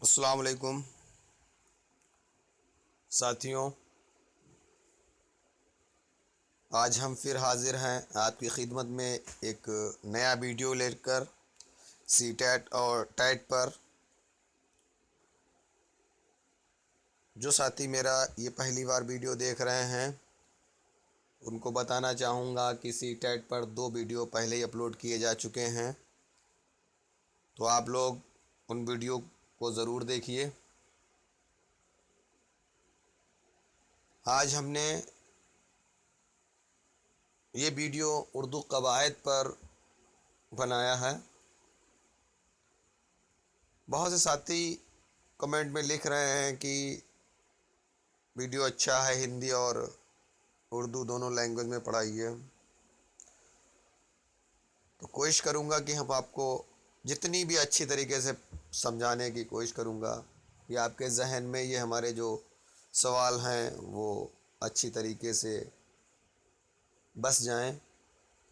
अस्सलाम वालेकुम साथियों, आज हम फिर हाज़िर हैं आपकी खिदमत में एक नया वीडियो लेकर सीटेट और टेट पर। जो साथी मेरा ये पहली बार वीडियो देख रहे हैं उनको बताना चाहूँगा कि सीटेट पर 2 वीडियो पहले ही अपलोड किए जा चुके हैं, तो आप लोग उन वीडियो को ज़रूर देखिए। आज हमने ये वीडियो उर्दू कवायद पर बनाया है। बहुत से साथी कमेंट में लिख रहे हैं कि वीडियो अच्छा है, हिंदी और उर्दू दोनों लैंग्वेज में पढ़ाई है। तो कोशिश करूँगा कि हम आपको जितनी भी अच्छी तरीके से समझाने की कोशिश करूँगा कि आपके जहन में ये हमारे जो सवाल हैं वो अच्छी तरीके से बस जाएं,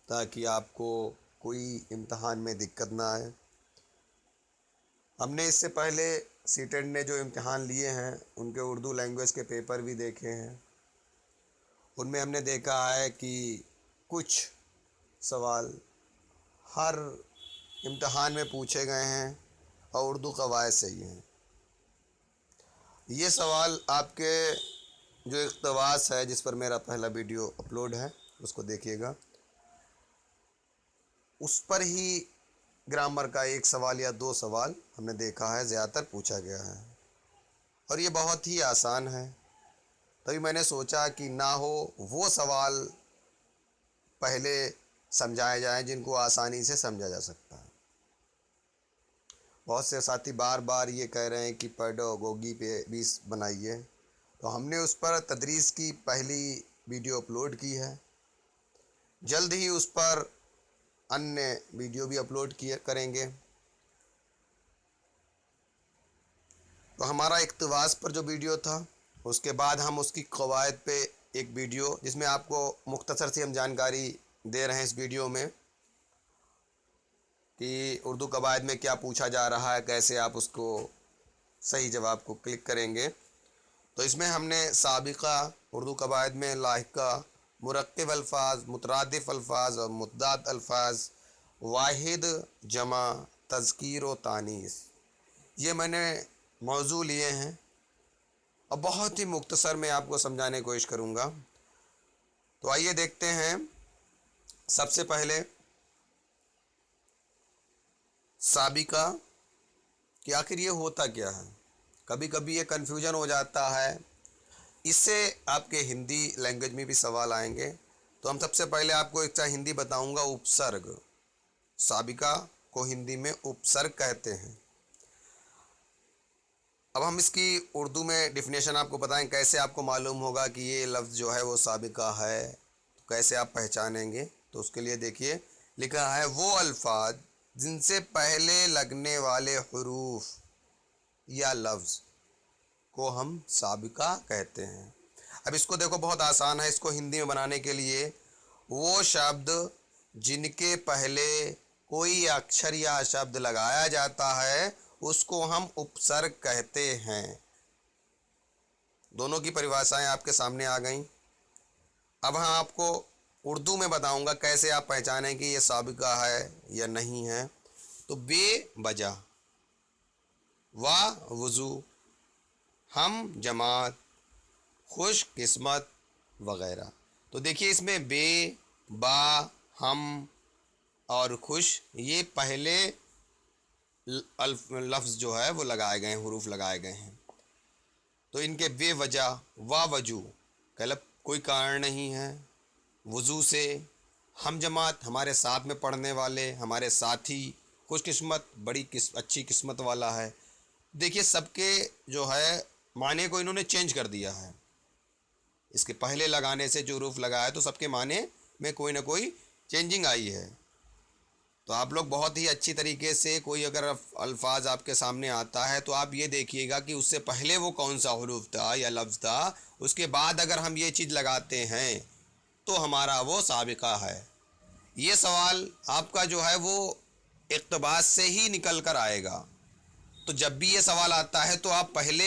ताकि आपको कोई इम्तहान में दिक्कत ना आए। हमने इससे पहले सीटेट ने जो इम्तहान लिए हैं उनके उर्दू लैंग्वेज के पेपर भी देखे हैं। उनमें हमने देखा है कि कुछ सवाल हर इम्तहान में पूछे गए हैं और उर्दू कवायद से ही हैं। ये सवाल आपके जो इक़्तिबास है जिस पर मेरा पहला वीडियो अपलोड है उसको देखिएगा, उस पर ही ग्रामर का एक सवाल या 2 सवाल हमने देखा है, ज़्यादातर पूछा गया है और ये बहुत ही आसान है। तभी मैंने सोचा कि ना हो वो सवाल पहले समझाए जाएं जिनको आसानी से समझा जा सकता है। बहुत से साथी बार बार ये कह रहे हैं कि पेडागोगी पे भी बनाइए, तो हमने उस पर तदरीस की पहली वीडियो अपलोड की है। जल्द ही उस पर अन्य वीडियो भी अपलोड किए करेंगे। तो हमारा इक़्तिबास पर जो वीडियो था उसके बाद हम उसकी कवायद पे एक वीडियो, जिसमें आपको मुख्तसर सी हम जानकारी दे रहे हैं इस वीडियो में कि उर्दू कवायद में क्या पूछा जा रहा है, कैसे आप उसको सही जवाब को क्लिक करेंगे। तो इसमें हमने साबिक़ा उर्दू कवायद में लाहिक़ा, मुरक्किब अल्फ़ाज, मुतरादिफ़ अल्फ़ाज और मुतदाद अल्फ़ाज, वाहिद, जमा, तज़कीर व तानीस, ये मैंने मौज़ू लिए हैं और बहुत ही मुख्तसर में आपको समझाने की कोशिश करूँगा। तो आइए देखते हैं। सबसे पहले साबिक़ा कि आखिर ये होता क्या है। कभी कभी ये कन्फ्यूजन हो जाता है, इससे आपके हिंदी लैंग्वेज में भी सवाल आएंगे। तो हम सबसे पहले आपको एक हिंदी बताऊंगा, उपसर्ग। साबिक़ा को हिंदी में उपसर्ग कहते हैं। अब हम इसकी उर्दू में डिफिनेशन आपको बताएं, कैसे आपको मालूम होगा कि ये लफ्ज़ जो है वो साबिक़ा है, तो कैसे आप पहचानेंगे। तो उसके लिए देखिए, लिखा है वो अल्फ़ाज जिनसे पहले लगने वाले हुरूफ या लफ्ज़ को हम साबिक़ा कहते हैं। अब इसको देखो, बहुत आसान है इसको हिंदी में बनाने के लिए। वो शब्द जिनके पहले कोई अक्षर या शब्द लगाया जाता है उसको हम उपसर्ग कहते हैं। दोनों की परिभाषाएं आपके सामने आ गई। अब हाँ, आपको उर्दू में बताऊंगा कैसे आप पहचानें कि ये साबिक़ा है या नहीं है। तो बेवजह, वा वज़ू, हम जमात, खुश किस्मत वग़ैरह। तो देखिए, इसमें बे, बा, हम और खुश, ये पहले लफ्ज़ जो है वो लगाए गए हैं, हुरूफ लगाए गए हैं। तो इनके बेवजह, वा वजू मतलब कोई कारण नहीं है, वज़ू से, हम जमात हमारे साथ में पढ़ने वाले, हमारे साथी, खुशकिस्मत बड़ी अच्छी किस्मत वाला है। देखिए, सबके जो है माने को इन्होंने चेंज कर दिया है। इसके पहले लगाने से जो हुरूफ लगा है तो सबके माने में कोई ना कोई चेंजिंग आई है। तो आप लोग बहुत ही अच्छी तरीके से, कोई अगर अल्फाज आपके सामने आता है तो आप ये देखिएगा कि उससे पहले वो कौन सा हुरूफ था या लफ्ज़ था, उसके बाद अगर हम ये चीज़ लगाते हैं तो हमारा वो साबिक़ा है। ये सवाल आपका जो है वो इक़्तिबास से ही निकल कर आएगा। तो जब भी ये सवाल आता है तो आप पहले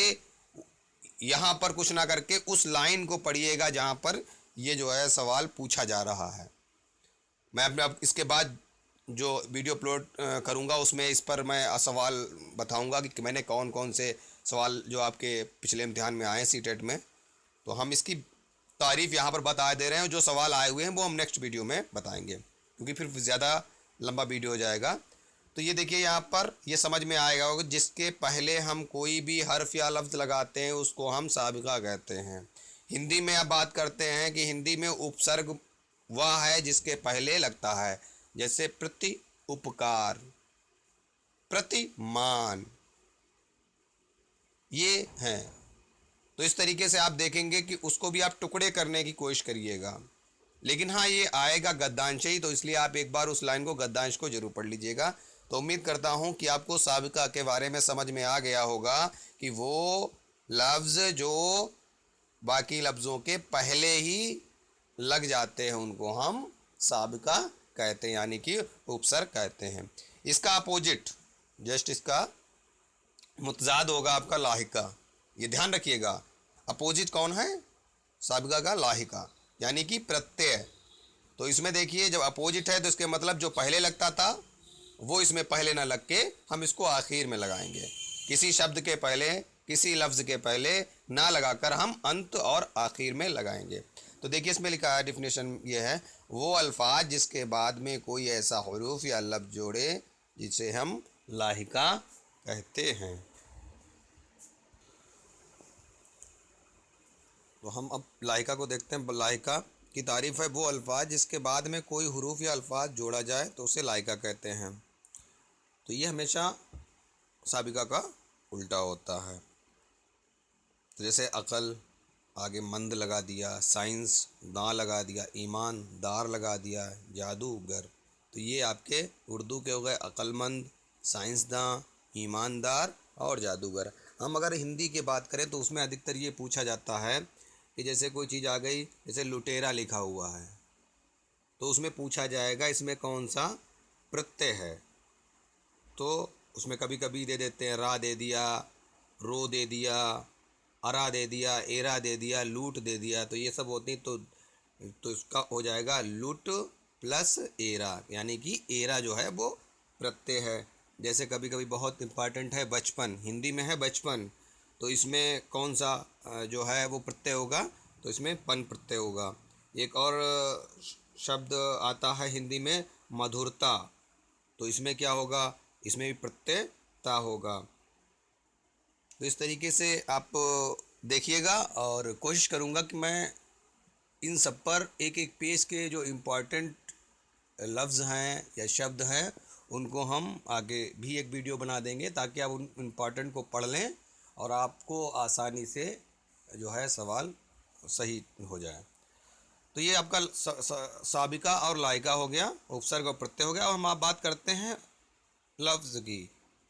यहाँ पर कुछ ना करके उस लाइन को पढ़िएगा जहाँ पर ये जो है सवाल पूछा जा रहा है। मैं अपने अब इसके बाद जो वीडियो अपलोड करूँगा उसमें इस पर मैं सवाल बताऊँगा कि मैंने कौन कौन से सवाल जो आपके पिछले इम्तिहान में आए सीटेट में, तो हम इसकी तारीफ़ यहाँ पर बता दे रहे हैं। जो सवाल आए हुए हैं वो हम नेक्स्ट वीडियो में बताएंगे, क्योंकि फिर ज़्यादा लंबा वीडियो हो जाएगा। तो ये देखिए यहाँ पर ये समझ में आएगा होगा, जिसके पहले हम कोई भी हर्फ या लफ्ज़ लगाते हैं उसको हम साबिका कहते हैं। हिंदी में अब बात करते हैं कि हिंदी में उपसर्ग वह है जिसके पहले लगता है, जैसे प्रति, उपकार, प्रतिमान, ये हैं। तो इस तरीके से आप देखेंगे कि उसको भी आप टुकड़े करने की कोशिश करिएगा। लेकिन हाँ, ये आएगा गद्यांश ही, तो इसलिए आप एक बार उस लाइन को गद्यांश को जरूर पढ़ लीजिएगा। तो उम्मीद करता हूँ कि आपको साबिका के बारे में समझ में आ गया होगा कि वो लफ्ज़ जो बाकी लफ्ज़ों के पहले ही लग जाते हैं उनको हम साबिका कहते हैं, यानी कि उपसर्ग कहते हैं। इसका अपोजिट, जस्ट इसका मुतजाद होगा आपका लाहिका। ये ध्यान रखिएगा, अपोजिट कौन है? साबिका का लाहिका, यानी कि प्रत्यय। तो इसमें देखिए जब अपोजिट है तो इसके मतलब जो पहले लगता था वो इसमें पहले ना लग के हम इसको आखिर में लगाएंगे। किसी शब्द के पहले, किसी लफ्ज़ के पहले ना लगाकर हम अंत और आखिर में लगाएंगे। तो देखिए इसमें लिखा है, डिफिनेशन ये है, वो अल्फाज जिसके बाद में कोई ऐसा हुरूफ या लफ्ज़ जोड़े जिसे हम लाहिका कहते हैं। तो हम अब लाहिका को देखते हैं। लाहिका की तारीफ़ है, वो अल्फाज जिसके बाद में कोई हुरूफ या अल्फाज जोड़ा जाए तो उसे लाहिका कहते हैं। तो ये हमेशा साबिका का उल्टा होता है। तो जैसे अक़ल, आगे मंद लगा दिया, साइंस दां लगा दिया, ईमान दार लगा दिया, जादूगर। तो ये आपके उर्दू के हो गए अक़लमंद, साइंसदां, ईमानदार और जादूगर। हम अगर हिंदी की बात करें तो उसमें अधिकतर ये पूछा जाता है कि जैसे कोई चीज़ आ गई, जैसे लुटेरा लिखा हुआ है, तो उसमें पूछा जाएगा इसमें कौन सा प्रत्यय है। तो उसमें कभी कभी दे देते हैं रा दे दिया, रो दे दिया, अरा दे दिया, एरा दे दिया, लूट दे दिया। तो ये सब होती हैं। तो इसका हो जाएगा लूट प्लस एरा, यानी कि एरा जो है वो प्रत्यय है। जैसे कभी कभी बहुत इम्पॉर्टेंट है बचपन, हिंदी में है बचपन, तो इसमें कौन सा जो है वो प्रत्यय होगा? तो इसमें पन प्रत्यय होगा। एक और शब्द आता है हिंदी में मधुरता, तो इसमें क्या होगा? इसमें भी प्रत्यय ता होगा। तो इस तरीके से आप देखिएगा और कोशिश करूँगा कि मैं इन सब पर एक एक पेज के जो इम्पोर्टेंट लफ्ज़ हैं या शब्द हैं उनको हम आगे भी एक वीडियो बना देंगे, ताकि आप उन इम्पॉर्टेंट को पढ़ लें और आपको आसानी से जो है सवाल सही हो जाए। तो ये आपका साबिका और लाहिका हो गया, उपसर्ग और प्रत्यय हो गया। और हम आप बात करते हैं लफ्ज़ की,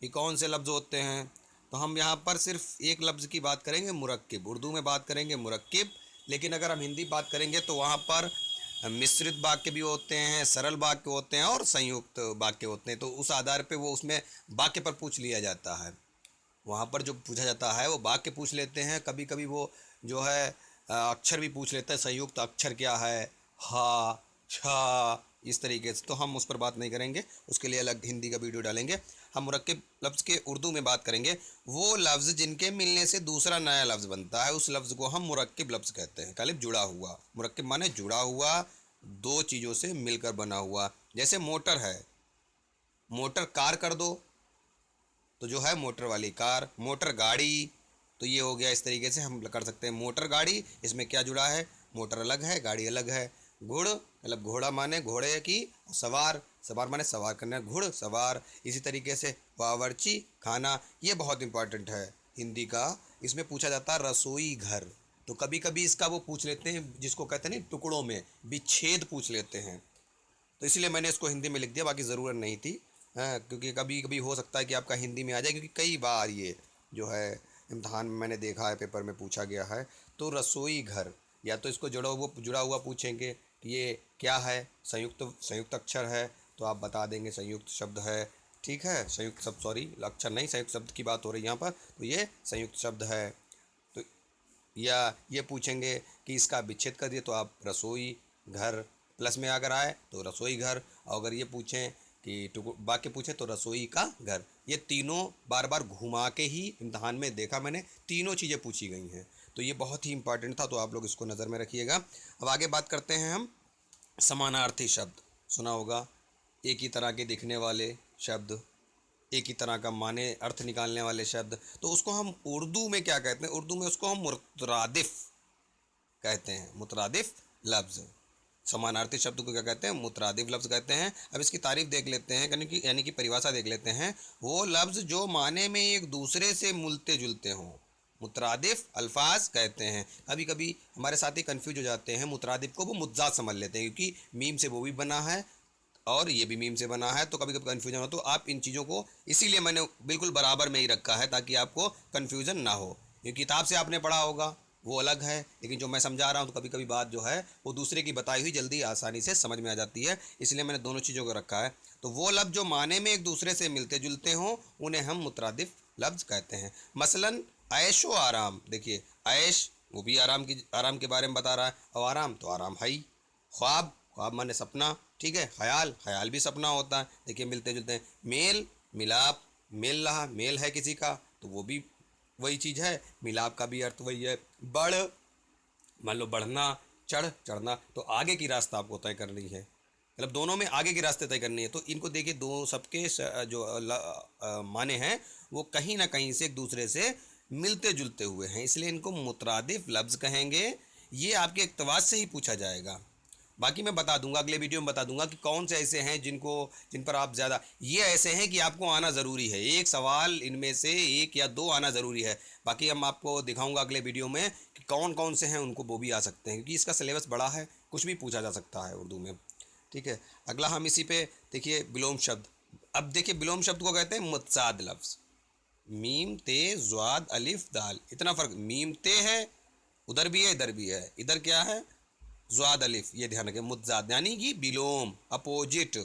ये कौन से लफ्ज़ होते हैं। तो हम यहाँ पर सिर्फ एक लफ्ज़ की बात करेंगे, मुरक्किब। उर्दू में बात करेंगे मुरक्किब, लेकिन अगर हम हिंदी बात करेंगे तो वहाँ पर मिश्रित वाक्य भी होते हैं, सरल वाक्य होते हैं और संयुक्त वाक्य होते हैं। तो उस आधार पे वो उसमें वाक्य पर पूछ लिया जाता है। वहाँ पर जो पूछा जाता है वो वाक्य पूछ लेते हैं। कभी कभी वो जो है अक्षर भी पूछ लेता है, संयुक्त अक्षर क्या है, हा, छा, इस तरीके से। तो हम उस पर बात नहीं करेंगे, उसके लिए अलग हिंदी का वीडियो डालेंगे। हम मुरक्किब लफ्ज़ के उर्दू में बात करेंगे। वो लफ्ज़ जिनके मिलने से दूसरा नया लफ्ज़ बनता है, उस लफ्ज़ को हम मुरक्किब लफ्ज़ कहते हैं। कालिब जुड़ा हुआ, मुरक्किब माने जुड़ा हुआ, दो चीज़ों से मिलकर बना हुआ। जैसे मोटर है, मोटर कार कर दो तो जो है मोटर वाली कार। मोटर गाड़ी, तो ये हो गया। इस तरीके से हम कर सकते हैं मोटर गाड़ी। इसमें क्या जुड़ा है? मोटर अलग है, गाड़ी अलग है। घुड़ मतलब घोड़ा माने घोड़े की, सवार, सवार माने सवार करना, घुड़ सवार। इसी तरीके से बावर्ची खाना, ये बहुत इंपॉर्टेंट है हिंदी का। इसमें पूछा जाता है रसोई घर। तो कभी कभी इसका वो पूछ लेते हैं जिसको कहते हैं नहीं टुकड़ों में विच्छेद पूछ लेते हैं। तो इसलिए मैंने इसको हिंदी में लिख दिया, बाकी ज़रूरत नहीं थी। हाँ, क्योंकि कभी कभी हो सकता है कि आपका हिंदी में आ जाए, क्योंकि कई बार ये जो है इम्तहान में मैंने देखा है, पेपर में पूछा गया है। तो रसोई घर, या तो इसको जुड़ा हुआ पूछेंगे कि ये क्या है, संयुक्त अक्षर है तो आप बता देंगे संयुक्त शब्द है। ठीक है, संयुक्त शब्द, सॉरी अक्षर नहीं, संयुक्त शब्द की बात हो रही है यहाँ पर, तो ये संयुक्त शब्द है। तो या ये पूछेंगे कि इसका विच्छेद कर दिए तो आप रसोई घर, प्लस में अगर आए तो रसोई घर, और अगर ये पूछें कि वाक्य पूछे तो रसोई का घर। ये तीनों बार बार घुमा के ही इम्तहान में देखा मैंने, तीनों चीज़ें पूछी गई हैं, तो ये बहुत ही इंपॉर्टेंट था, तो आप लोग इसको नज़र में रखिएगा। अब आगे बात करते हैं हम समानार्थी शब्द। सुना होगा, एक ही तरह के दिखने वाले शब्द, एक ही तरह का माने अर्थ निकालने वाले शब्द, तो उसको हम उर्दू में क्या कहते हैं? उर्दू में उसको हम मुतरादिफ कहते हैं, मुतरादिफ लफ्ज़। समानार्थी शब्द को क्या कहते हैं? मुतरादिफ लफ्ज़ कहते हैं। अब इसकी तारीफ देख लेते हैं, यानी कि परिभाषा देख लेते हैं। वो लफ्ज़ जो माने में एक दूसरे से मिलते जुलते हों, मुतरादिफ अल्फाज कहते हैं। कभी कभी हमारे साथी कंफ्यूज हो जाते हैं, मुतरादिफ को वो मुतजाद समझ लेते हैं, क्योंकि मीम से वो भी बना है और ये भी मीम से बना है, तो कभी कभी कन्फ्यूजन हो। तो आप इन चीज़ों को, इसीलिए मैंने बिल्कुल बराबर में ही रखा है, ताकि आपको कन्फ्यूज़न ना हो। क्योंकि किताब से आपने पढ़ा होगा वो अलग है, लेकिन जो मैं समझा रहा हूँ तो कभी कभी बात जो है वो दूसरे की बताई हुई जल्दी आसानी से समझ में आ जाती है, इसलिए मैंने दोनों चीज़ों को रखा है। तो वो लफ्ज़ जो माने में एक दूसरे से मिलते जुलते हों, उन्हें हम मुतरादिफ लफ्ज़ कहते हैं। मसलन ऐश व आराम, देखिए ऐश वो भी आराम के बारे में बता रहा है, और आराम तो आराम है ही। ख्वाब, ख्वाब माने सपना, ठीक है। ख्याल, ख्याल भी सपना होता है, देखिए मिलते जुलते हैं। मेल, मिलाप, मेल रहा, मेल है किसी का तो वो भी वही चीज़ है, मिलाप का भी अर्थ वही है। बढ़, मान लो बढ़ना, चढ़, चढ़ना, तो आगे की रास्ता आपको तय करनी है, मतलब दोनों में आगे के रास्ते तय करनी है। तो इनको देखिए, दो सबके जो माने हैं वो कहीं ना कहीं से एक दूसरे से मिलते जुलते हुए हैं, इसलिए इनको मुतरादिफ लफ्ज़ कहेंगे। ये आपके इक़्तिबास से ही पूछा जाएगा। बाकी मैं बता दूंगा, अगले वीडियो में बता दूंगा कि कौन से ऐसे हैं जिन पर आप ज़्यादा, ये ऐसे हैं कि आपको आना ज़रूरी है, एक सवाल इनमें से एक या दो आना ज़रूरी है। बाकी हम आपको दिखाऊंगा अगले वीडियो में कि कौन कौन से हैं, उनको वो भी आ सकते हैं, क्योंकि इसका सिलेबस बड़ा है, कुछ भी पूछा जा सकता है उर्दू में। ठीक है, अगला हम इसी पे देखिए विलोम शब्द। अब देखिए विलोम शब्द को कहते हैं मुत्साद लफ्ज़। मीम ते ज़्वाद अलिफ दाल, इतना फ़र्क, मीम ते है उधर भी है इधर भी है, इधर क्या है? ज़्वाद अलिफ, ये ध्यान रखें। मुत्साद यानी कि विलोम, अपोजिट,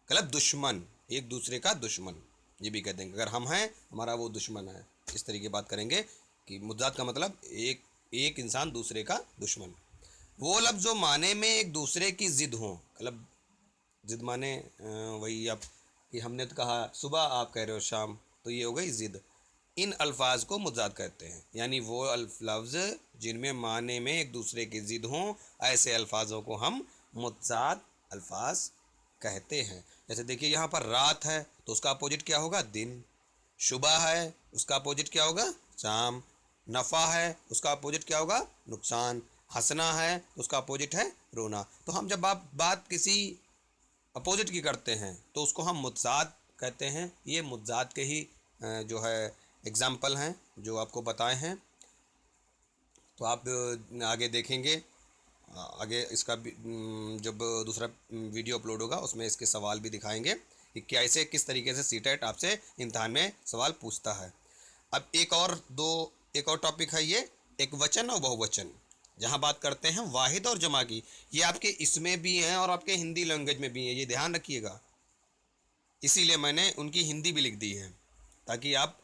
मतलब दुश्मन, एक दूसरे का दुश्मन, ये भी कहते हैं। अगर हम हैं, हमारा वो दुश्मन है, इस तरीके बात करेंगे कि मुत्साद का मतलब एक इंसान दूसरे का दुश्मन। वो लफ्ज़ जो माने में एक दूसरे की ज़िद हो, मतलब ज़िद माने वही आप कि हमने तो कहा सुबह, आप कह रहे हो शाम, तो ये हो गई ज़िद। इन अल्फाज को मुत्साद कहते हैं, यानी वो लफ्ज़ जिनमें माने में एक दूसरे की ज़िद हों, ऐसे अल्फाजों को हम मुत्साद अल्फाज कहते हैं। जैसे देखिए यहाँ पर रात है तो उसका अपोजिट क्या होगा? दिन। शुबह है उसका अपोजिट क्या होगा? शाम। नफ़ा है उसका अपोजिट क्या होगा? नुकसान। हंसना है तो उसका अपोजिट है रोना। तो हम जब आप बात किसी अपोजिट की करते हैं तो उसको हम मुत्साद कहते हैं। ये मुत्साद के ही जो है एग्ज़ाम्पल हैं जो आपको बताए हैं। तो आप आगे देखेंगे, आगे इसका जब दूसरा वीडियो अपलोड होगा उसमें इसके सवाल भी दिखाएंगे कि कैसे किस तरीके से सीटेट आपसे इम्तहान में सवाल पूछता है। अब एक और टॉपिक है, ये एक वचन और बहुवचन, जहाँ बात करते हैं वाहिद और जमा की। ये आपके इसमें भी हैं और आपके हिंदी लैंग्वेज में भी हैं, ये ध्यान रखिएगा। इसीलिए मैंने उनकी हिंदी भी लिख दी है, ताकि आप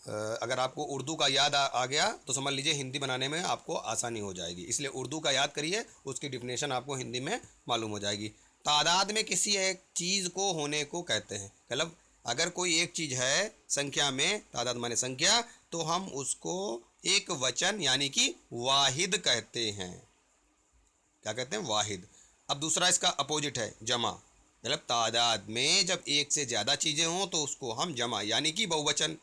अगर आपको उर्दू का याद आ गया तो समझ लीजिए हिंदी बनाने में आपको आसानी हो जाएगी। इसलिए उर्दू का याद करिए, उसकी डिफिनेशन आपको हिंदी में मालूम हो जाएगी। तादाद में किसी एक चीज़ को होने को कहते हैं, मतलब अगर कोई एक चीज़ है संख्या में, तादाद माने संख्या, तो हम उसको एक वचन यानी कि वाहिद कहते हैं। क्या कहते हैं? वाहिद। अब दूसरा इसका अपोजिट है जमा, मतलब तादाद में जब एक से ज़्यादा चीज़ें हों तो उसको हम जमा यानी कि बहुवचन।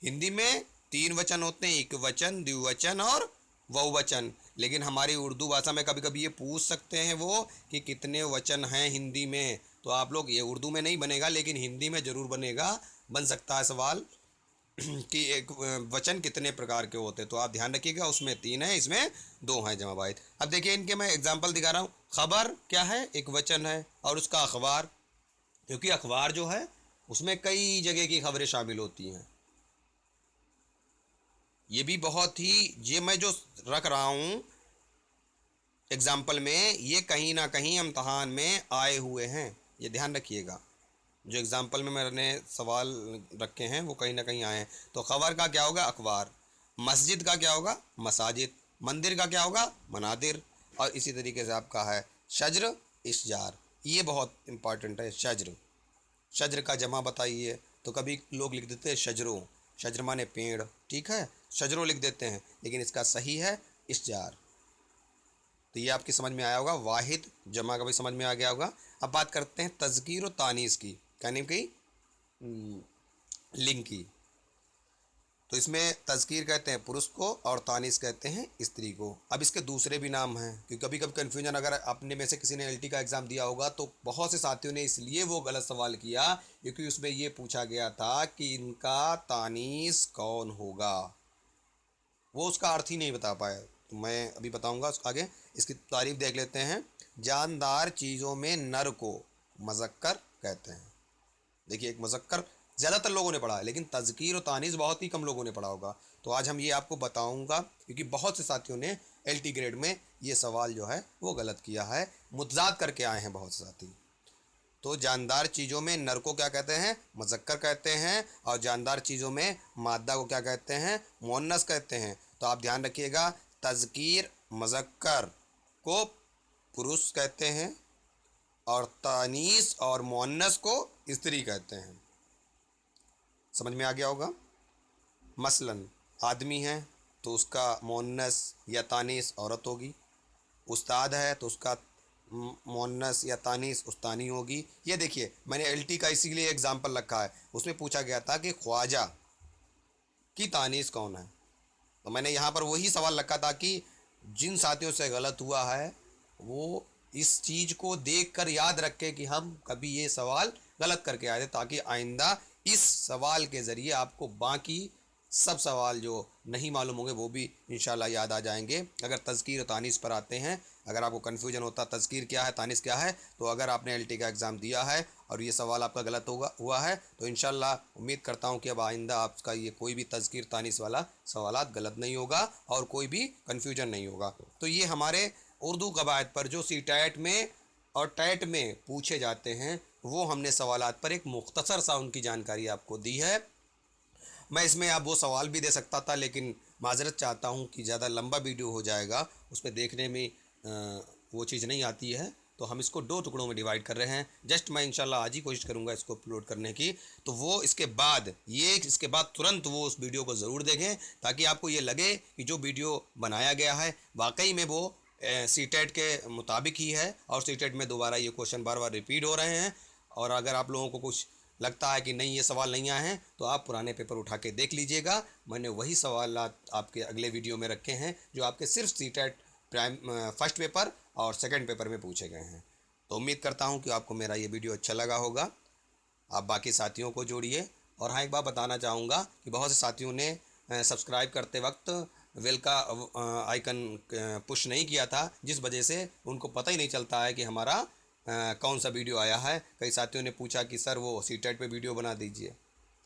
हिंदी में 3 वचन होते हैं, एक वचन, द्विवचन और बहुवचन। लेकिन हमारी उर्दू भाषा में कभी कभी ये पूछ सकते हैं वो कि कितने वचन हैं हिंदी में, तो आप लोग, ये उर्दू में नहीं बनेगा लेकिन हिंदी में ज़रूर बन सकता है सवाल कि एक वचन कितने प्रकार के होते हैं। तो आप ध्यान रखिएगा, उसमें 3 है, इसमें 2 हैं जमा वाहिद। अब देखिए इनके मैं एग्जाम्पल दिखा रहा हूँ। खबर क्या है? एक वचन है, और उसका अखबार, क्योंकि अखबार जो है उसमें कई जगह की खबरें शामिल होती हैं। ये भी बहुत ही, ये मैं जो रख रहा हूँ एग्जाम्पल में, ये कहीं ना कहीं इम्तहान में आए हुए हैं, ये ध्यान रखिएगा। जो एग्जाम्पल में मैंने सवाल रखे हैं वो कहीं ना कहीं आए हैं। तो खबर का क्या होगा? अखबार। मस्जिद का क्या होगा? मसाजिद। मंदिर का क्या होगा? मनादिर। और इसी तरीके से आपका है शज्र, इशजार। ये बहुत इंपॉर्टेंट है, शज्र। शज्र का जमा बताइए। तो कभी लोग लिख देते हैं शजरों, शज्र माने पेड़, ठीक है, शजरों लिख देते हैं, लेकिन इसका सही है इशजार। तो ये आपकी समझ में आया होगा। वाहिद जमा का भी समझ में आ गया होगा। अब बात करते हैं तज़कीर और तानीस की, कहने की लिंग की। तो इसमें तज़कीर कहते हैं पुरुष को और तानीस कहते हैं स्त्री को। अब इसके दूसरे भी नाम हैं, क्योंकि कभी कभी कन्फ्यूजन, अगर अपने में से किसी ने एलटी का एग्ज़ाम दिया होगा तो बहुत से साथियों ने इसलिए वो गलत सवाल किया क्योंकि उसमें ये पूछा गया था कि इनका तानीस कौन होगा, वो उसका अर्थ ही नहीं बता पाया। तो मैं अभी बताऊंगा आगे। इसकी तारीफ देख लेते हैं। जानदार चीज़ों में नर को मज़क्कर कहते हैं। देखिए, एक मुज़क्कर ज़्यादातर लोगों ने पढ़ा है, लेकिन तज़कीर और तानीस बहुत ही कम लोगों ने पढ़ा होगा। तो आज हम ये आपको बताऊंगा, क्योंकि बहुत से साथियों ने एलटी ग्रेड में ये सवाल जो है वो गलत किया है, मुतज़ाद करके आए हैं बहुत से साथी। तो जानदार चीज़ों में नर को क्या कहते हैं? मुज़क्कर कहते हैं। और जानदार चीज़ों में मादा को क्या कहते हैं? मुअन्नस कहते हैं। तो आप ध्यान रखिएगा, तज़कीर मुज़क्कर को पुरुष कहते हैं और तानीस और मुअन्नस को स्त्री कहते हैं। समझ में आ गया होगा। मसलन आदमी है तो उसका मुअन्नस या तानीस औरत होगी। उस्ताद है तो उसका मुअन्नस या तानीस उस्तानी होगी। ये देखिए, मैंने एलटी का इसीलिए एग्जाम्पल रखा है। उसमें पूछा गया था कि ख्वाजा की तानीस कौन है, तो मैंने यहाँ पर वही सवाल रखा था कि जिन साथियों से गलत हुआ है वो इस चीज़ को देखकर याद रखें कि हम कभी ये सवाल गलत करके आए थे, ताकि आइंदा इस सवाल के ज़रिए आपको बाकी सब सवाल जो नहीं मालूम होंगे वो भी इंशाल्लाह याद आ जाएंगे। अगर तज़कीर और तानीस पर आते हैं, अगर आपको कन्फ्यूजन होता तज़कीर क्या है तानीस क्या है, तो अगर आपने एलटी का एग्ज़ाम दिया है और ये सवाल आपका गलत हुआ है तो इंशाल्लाह उम्मीद करता हूँ कि अब आइंदा आपका ये कोई भी तज़कीर तानीस वाला सवालात गलत नहीं होगा और कोई भी कन्फ्यूजन नहीं होगा। तो ये हमारे उर्दू कवायद पर जो सीटेट में और टेट में पूछे जाते हैं वो हमने सवालात पर एक मुख्तसर सा उनकी जानकारी आपको दी है। मैं इसमें आप वो सवाल भी दे सकता था, लेकिन माज़रत चाहता हूँ कि ज़्यादा लंबा वीडियो हो जाएगा, उसमें देखने में वो चीज़ नहीं आती है। तो हम इसको 2 टुकड़ों में डिवाइड कर रहे हैं। जस्ट मैं इंशाल्लाह आज ही कोशिश करूँगा इसको अपलोड करने की। तो वो इसके बाद तुरंत वो उस वीडियो को ज़रूर देखें, ताकि आपको ये लगे कि जो वीडियो बनाया गया है वाकई में वो सीटेट के मुताबिक ही है और सीटेट में दोबारा ये क्वेश्चन बार बार रिपीट हो रहे हैं। और अगर आप लोगों को कुछ लगता है कि नहीं ये सवाल नहीं आए हैं तो आप पुराने पेपर उठा के देख लीजिएगा। मैंने वही सवाल आपके अगले वीडियो में रखे हैं जो आपके सिर्फ सीटेट फर्स्ट पेपर और सेकंड पेपर में पूछे गए हैं। तो उम्मीद करता हूं कि आपको मेरा ये वीडियो अच्छा लगा होगा। आप बाकी साथियों को जोड़िए। और हाँ, एक बात बताना चाहूँगा कि बहुत से साथियों ने सब्सक्राइब करते वक्त बेल का आइकन पुश नहीं किया था, जिस वजह से उनको पता ही नहीं चलता है कि हमारा कौन सा वीडियो आया है। कई साथियों ने पूछा कि सर वो सीटेट पे वीडियो बना दीजिए,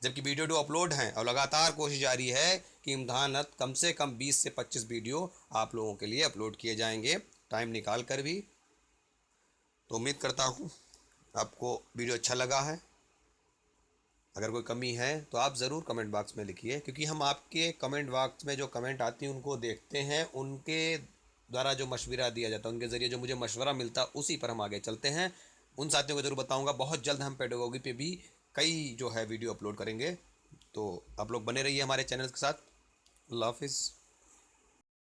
जबकि वीडियो अपलोड हैं और लगातार कोशिश जारी है कि इम्तहानात कम से कम 20 से 25 वीडियो आप लोगों के लिए अपलोड किए जाएंगे, टाइम निकाल कर भी। तो उम्मीद करता हूँ आपको वीडियो अच्छा लगा है। अगर कोई कमी है तो आप ज़रूर कमेंट बॉक्स में लिखिए, क्योंकि हम आपके कमेंट बॉक्स में जो कमेंट आती हैं उनको देखते हैं। उनके द्वारा जो मशवरा दिया जाता है, उनके ज़रिए जो मुझे मशवरा मिलता है उसी पर हम आगे चलते हैं। उन साथियों को ज़रूर बताऊंगा, बहुत जल्द हम पेडागोगी पे भी कई जो है वीडियो अपलोड करेंगे। तो आप लोग बने रहिए हमारे चैनल के साथ। अल्लाह हाफिज़।